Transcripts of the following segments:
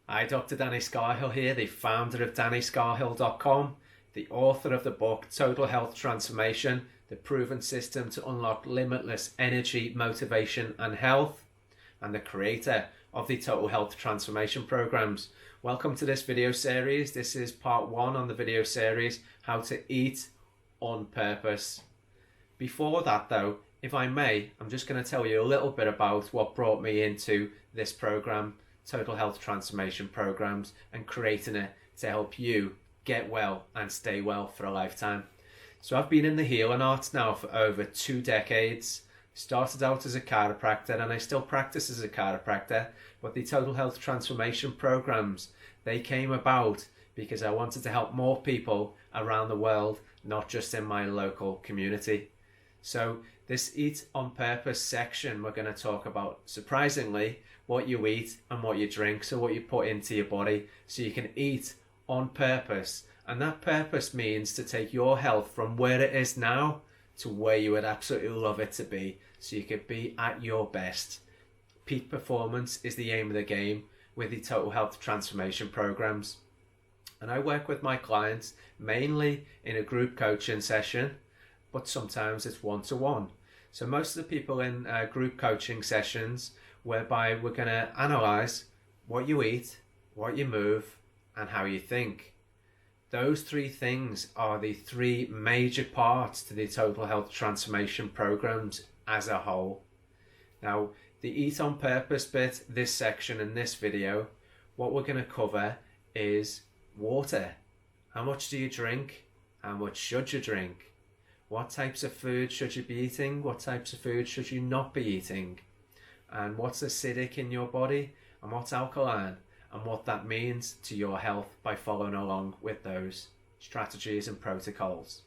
Hi, Dr. Danny Scahill here, the founder of DannyScahill.com, the author of the book Total Health Transformation, the proven system to unlock limitless energy, motivation and health, and the creator of the Total Health Transformation programs. Welcome to this video series. This is part one on the video series, How to Eat on Purpose. Before that though, if I may, I'm just going to tell you a little bit about what brought me into this program, Total Health Transformation programs, and creating it to help you get well and stay well for a lifetime. So I've been in the healing arts now for over 2 decades. Started out as a chiropractor and I still practice as a chiropractor, but the Total Health Transformation programs, they came about because I wanted to help more people around the world, not just in my local community. So this Eat on Purpose section, we're going to talk about, surprisingly, what you eat and what you drink, so what you put into your body, so you can eat on purpose. And that purpose means to take your health from where it is now to where you would absolutely love it to be, so you could be at your best. Peak performance is the aim of the game with the Total Health Transformation programs. And I work with my clients mainly in a group coaching session, but sometimes it's one-to-one. So most of the people in group coaching sessions, whereby we're going to analyze what you eat, what you move, and how you think. Those 3 things are the 3 major parts to the Total Health Transformation programs as a whole. Now, the Eat on Purpose bit, this section in this video, what we're going to cover is water. How much do you drink? How much should you drink? What types of food should you be eating? What types of food should you not be eating? And what's acidic in your body and what's alkaline, and what that means to your health by following along with those strategies and protocols.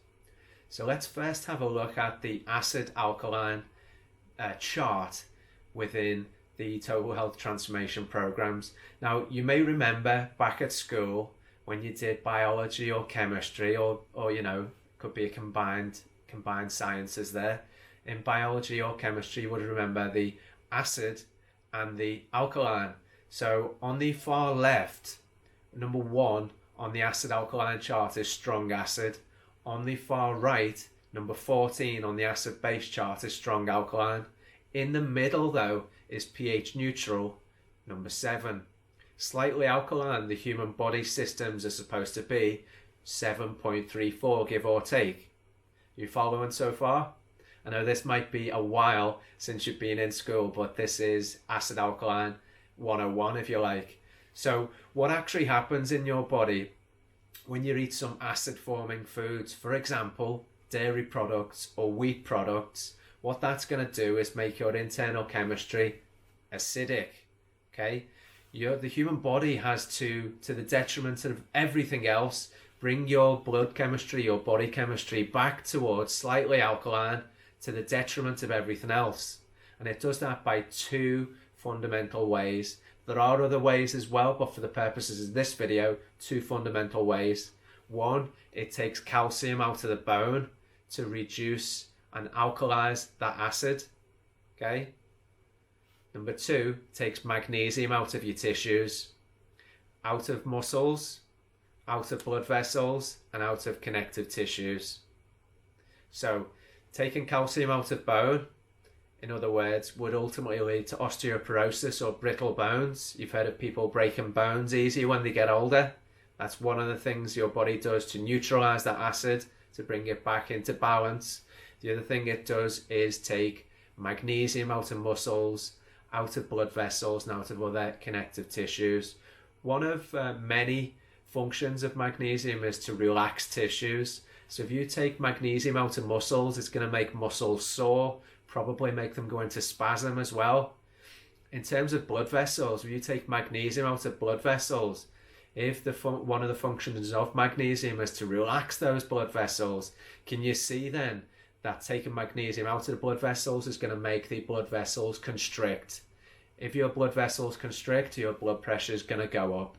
So let's first have a look at the acid alkaline chart within the Total Health Transformation programs. Now, you may remember back at school when you did biology or chemistry, or you know, could be a combined sciences there. In biology or chemistry, you would remember the acid and the alkaline. So on the far left, number 1 on the acid alkaline chart is strong acid. On the far right, number 14 on the acid base chart is strong alkaline. In the middle though is pH neutral, number 7. Slightly alkaline, the human body systems are supposed to be 7.34, give or take. You following so far? I know this might be a while since you've been in school, but this is acid alkaline 101 if you like. So what actually happens in your body when you eat some acid forming foods, for example dairy products or wheat products, what that's going to do is make your internal chemistry acidic. Okay, the human body has to the detriment of everything else, bring your blood chemistry, your body chemistry back towards slightly alkaline, to the detriment of everything else. And it does that by 2 fundamental ways. There are other ways as well, but for the purposes of this video, 2 fundamental ways. 1, it takes calcium out of the bone to reduce and alkalize that acid. Okay. Number 2, it takes magnesium out of your tissues, out of muscles, out of blood vessels, and out of connective tissues. So taking calcium out of bone, in other words, would ultimately lead to osteoporosis or brittle bones. You've heard of people breaking bones easy when they get older. That's one of the things your body does to neutralize that acid, to bring it back into balance. The other thing it does is take magnesium out of muscles, out of blood vessels, and out of other connective tissues. One of many functions of magnesium is to relax tissues. So if you take magnesium out of muscles, it's going to make muscles sore, probably make them go into spasm as well. In terms of blood vessels, if you take magnesium out of blood vessels, if one of the functions of magnesium is to relax those blood vessels, can you see then that taking magnesium out of the blood vessels is going to make the blood vessels constrict? If your blood vessels constrict, your blood pressure is going to go up.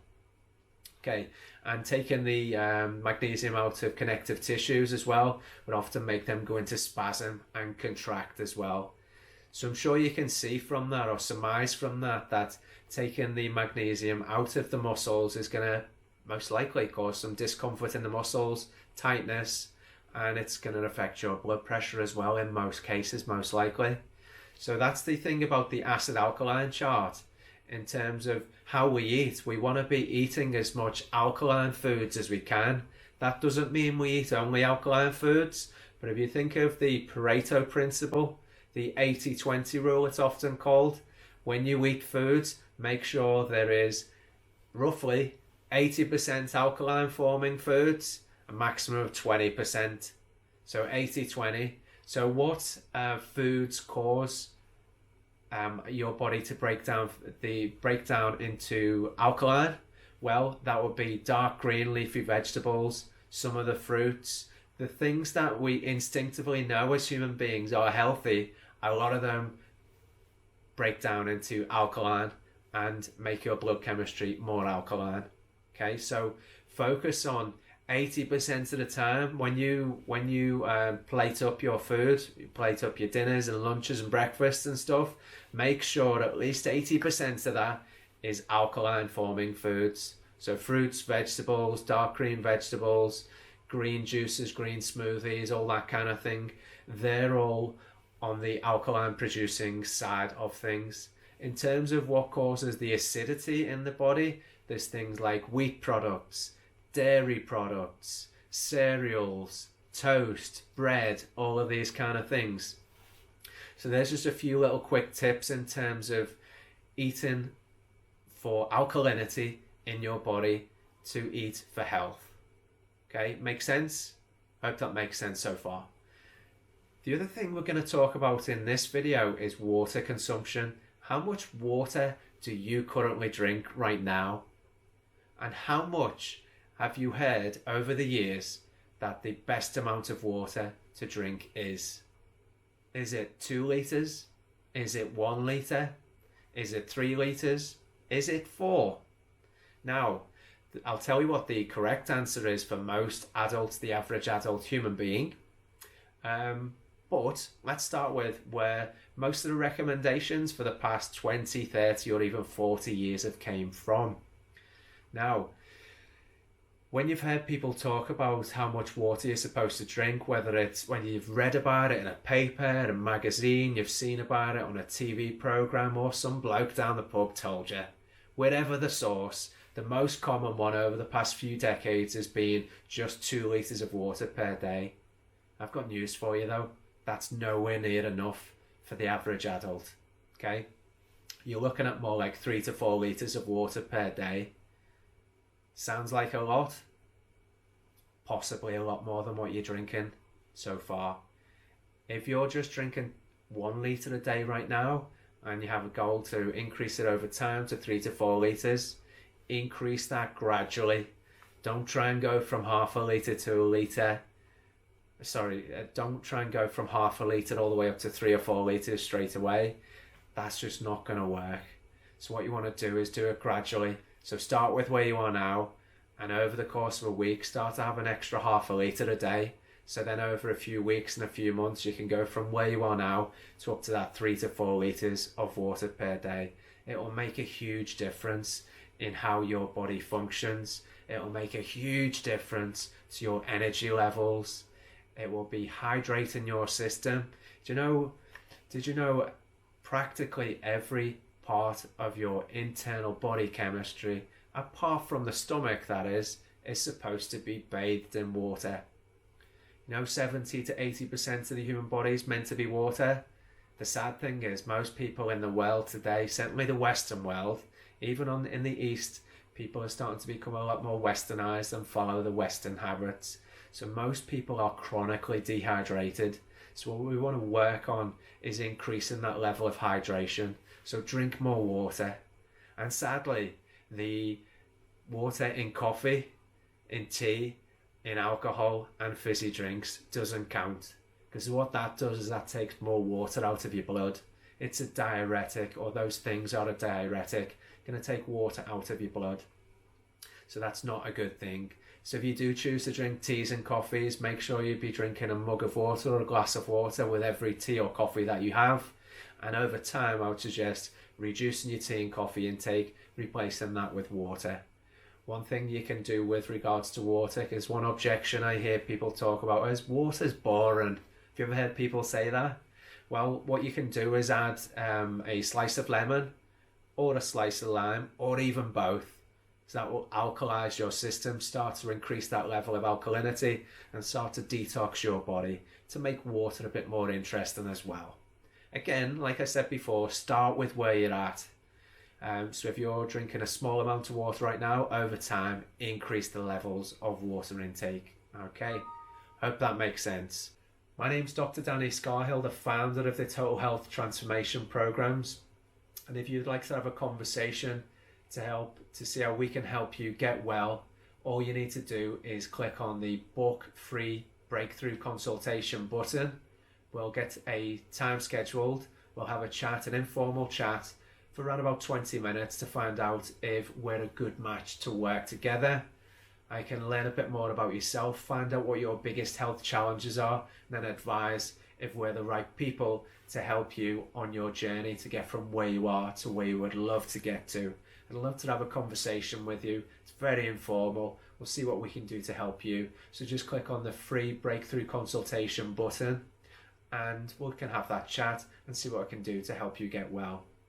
Okay, and taking the magnesium out of connective tissues as well would often make them go into spasm and contract as well. So I'm sure you can see from that, or surmise from that, that taking the magnesium out of the muscles is going to most likely cause some discomfort in the muscles, tightness, and it's going to affect your blood pressure as well in most cases, most likely. So that's the thing about the acid alkaline chart. In terms of how we eat, we want to be eating as much alkaline foods as we can. That doesn't mean we eat only alkaline foods, but if you think of the Pareto principle, the 80-20 rule it's often called, when you eat foods, make sure there is roughly 80% alkaline forming foods, a maximum of 20%. So 80-20. So what foods cause your body to break down into alkaline? Well, that would be dark green leafy vegetables, some of the fruits, the things that we instinctively know as human beings are healthy. A lot of them break down into alkaline and make your blood chemistry more alkaline. Okay, so focus on 80% of the time when you plate up your food, you plate up your dinners and lunches and breakfasts and stuff, make sure at least 80% of that is alkaline forming foods. So fruits, vegetables, dark green vegetables, green juices, green smoothies, all that kind of thing. They're all on the alkaline producing side of things. In terms of what causes the acidity in the body, there's things like wheat products, dairy products, cereals, toast, bread, all of these kind of things. So there's just a few little quick tips in terms of eating for alkalinity in your body to eat for health. Okay, make sense? I hope that makes sense so far. The other thing we're going to talk about in this video is water consumption. How much water do you currently drink right now? And how much have you heard over the years that the best amount of water to drink is? Is it 2 litres? Is it 1 litre? Is it 3 litres? Is it 4? Now, I'll tell you what the correct answer is for most adults, the average adult human being. But let's start with where most of the recommendations for the past 20, 30 or even 40 years have came from. Now, when you've heard people talk about how much water you're supposed to drink, whether it's when you've read about it in a paper, a magazine, you've seen about it on a TV programme, or some bloke down the pub told you, wherever the source, the most common one over the past few decades has been just 2 litres of water per day. I've got news for you though, that's nowhere near enough for the average adult. Okay, you're looking at more like 3 to 4 litres of water per day. Sounds like a lot, possibly a lot more than what you're drinking so far. If you're just drinking 1 litre a day right now and you have a goal to increase it over time to 3 to 4 litres, increase that gradually. Don't try and go from half a litre to a litre. Don't try and go from half a litre all the way up to 3 or 4 litres straight away. That's just not going to work. So what you want to do is do it gradually. So start with where you are now, and over the course of a week start to have an extra half a litre a day. So then over a few weeks and a few months you can go from where you are now to up to that 3 to 4 litres of water per day. It will make a huge difference in how your body functions. It will make a huge difference to your energy levels. It will be hydrating your system. Did you know practically every part of your internal body chemistry, apart from the stomach that is supposed to be bathed in water? 70 to 80% of the human body is meant to be water. The sad thing is most people in the world today, certainly the Western world, even in the East, people are starting to become a lot more westernized and follow the Western habits. So most people are chronically dehydrated. So what we want to work on is increasing that level of hydration. So drink more water. And sadly, the water in coffee, in tea, in alcohol and fizzy drinks doesn't count. Because what that does is that takes more water out of your blood. It's a diuretic, or those things are a diuretic. Going to take water out of your blood. So that's not a good thing. So if you do choose to drink teas and coffees, make sure you be drinking a mug of water or a glass of water with every tea or coffee that you have. And over time, I would suggest reducing your tea and coffee intake, replacing that with water. One thing you can do with regards to water, because one objection I hear people talk about is water's boring. Have you ever heard people say that? Well, what you can do is add a slice of lemon or a slice of lime, or even both. So that will alkalize your system, start to increase that level of alkalinity and start to detox your body to make water a bit more interesting as well. Again, like I said before, start with where you're at. So if you're drinking a small amount of water right now, over time, increase the levels of water intake. Okay, hope that makes sense. My name's Dr. Danny Scahill, the founder of the Total Health Transformation Programs. And if you'd like to have a conversation to see how we can help you get well, all you need to do is click on the book free breakthrough consultation button. We'll get a time scheduled. We'll have a chat, an informal chat for around about 20 minutes to find out if we're a good match to work together. I can learn a bit more about yourself, find out what your biggest health challenges are, and then advise if we're the right people to help you on your journey to get from where you are to where you would love to get to. I'd love to have a conversation with you. It's very informal. We'll see what we can do to help you. So just click on the free breakthrough consultation button and we can have that chat and see what I can do to help you get well.